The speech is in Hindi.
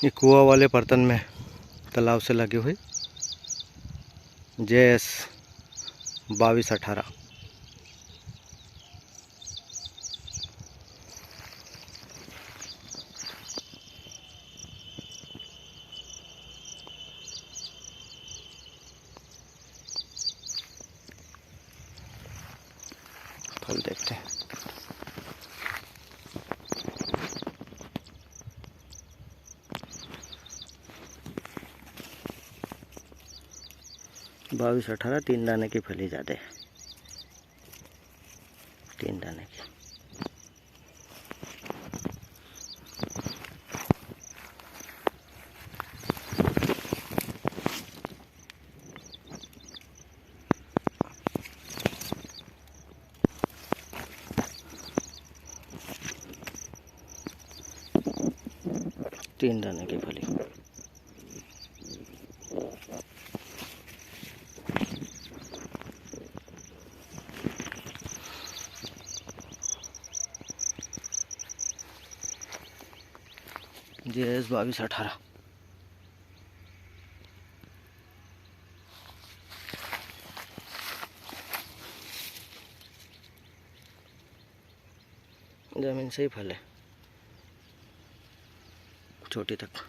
ये कुआं वाले बर्तन में तालाब से लगी हुई JS 2218। फल देखते हैं। बाईस 18 3 दाने की फली ज़्यादा है, 3 दाने की। तीन दाने की फली। JS 2218। जमीन से ही फल है, छोटी तक।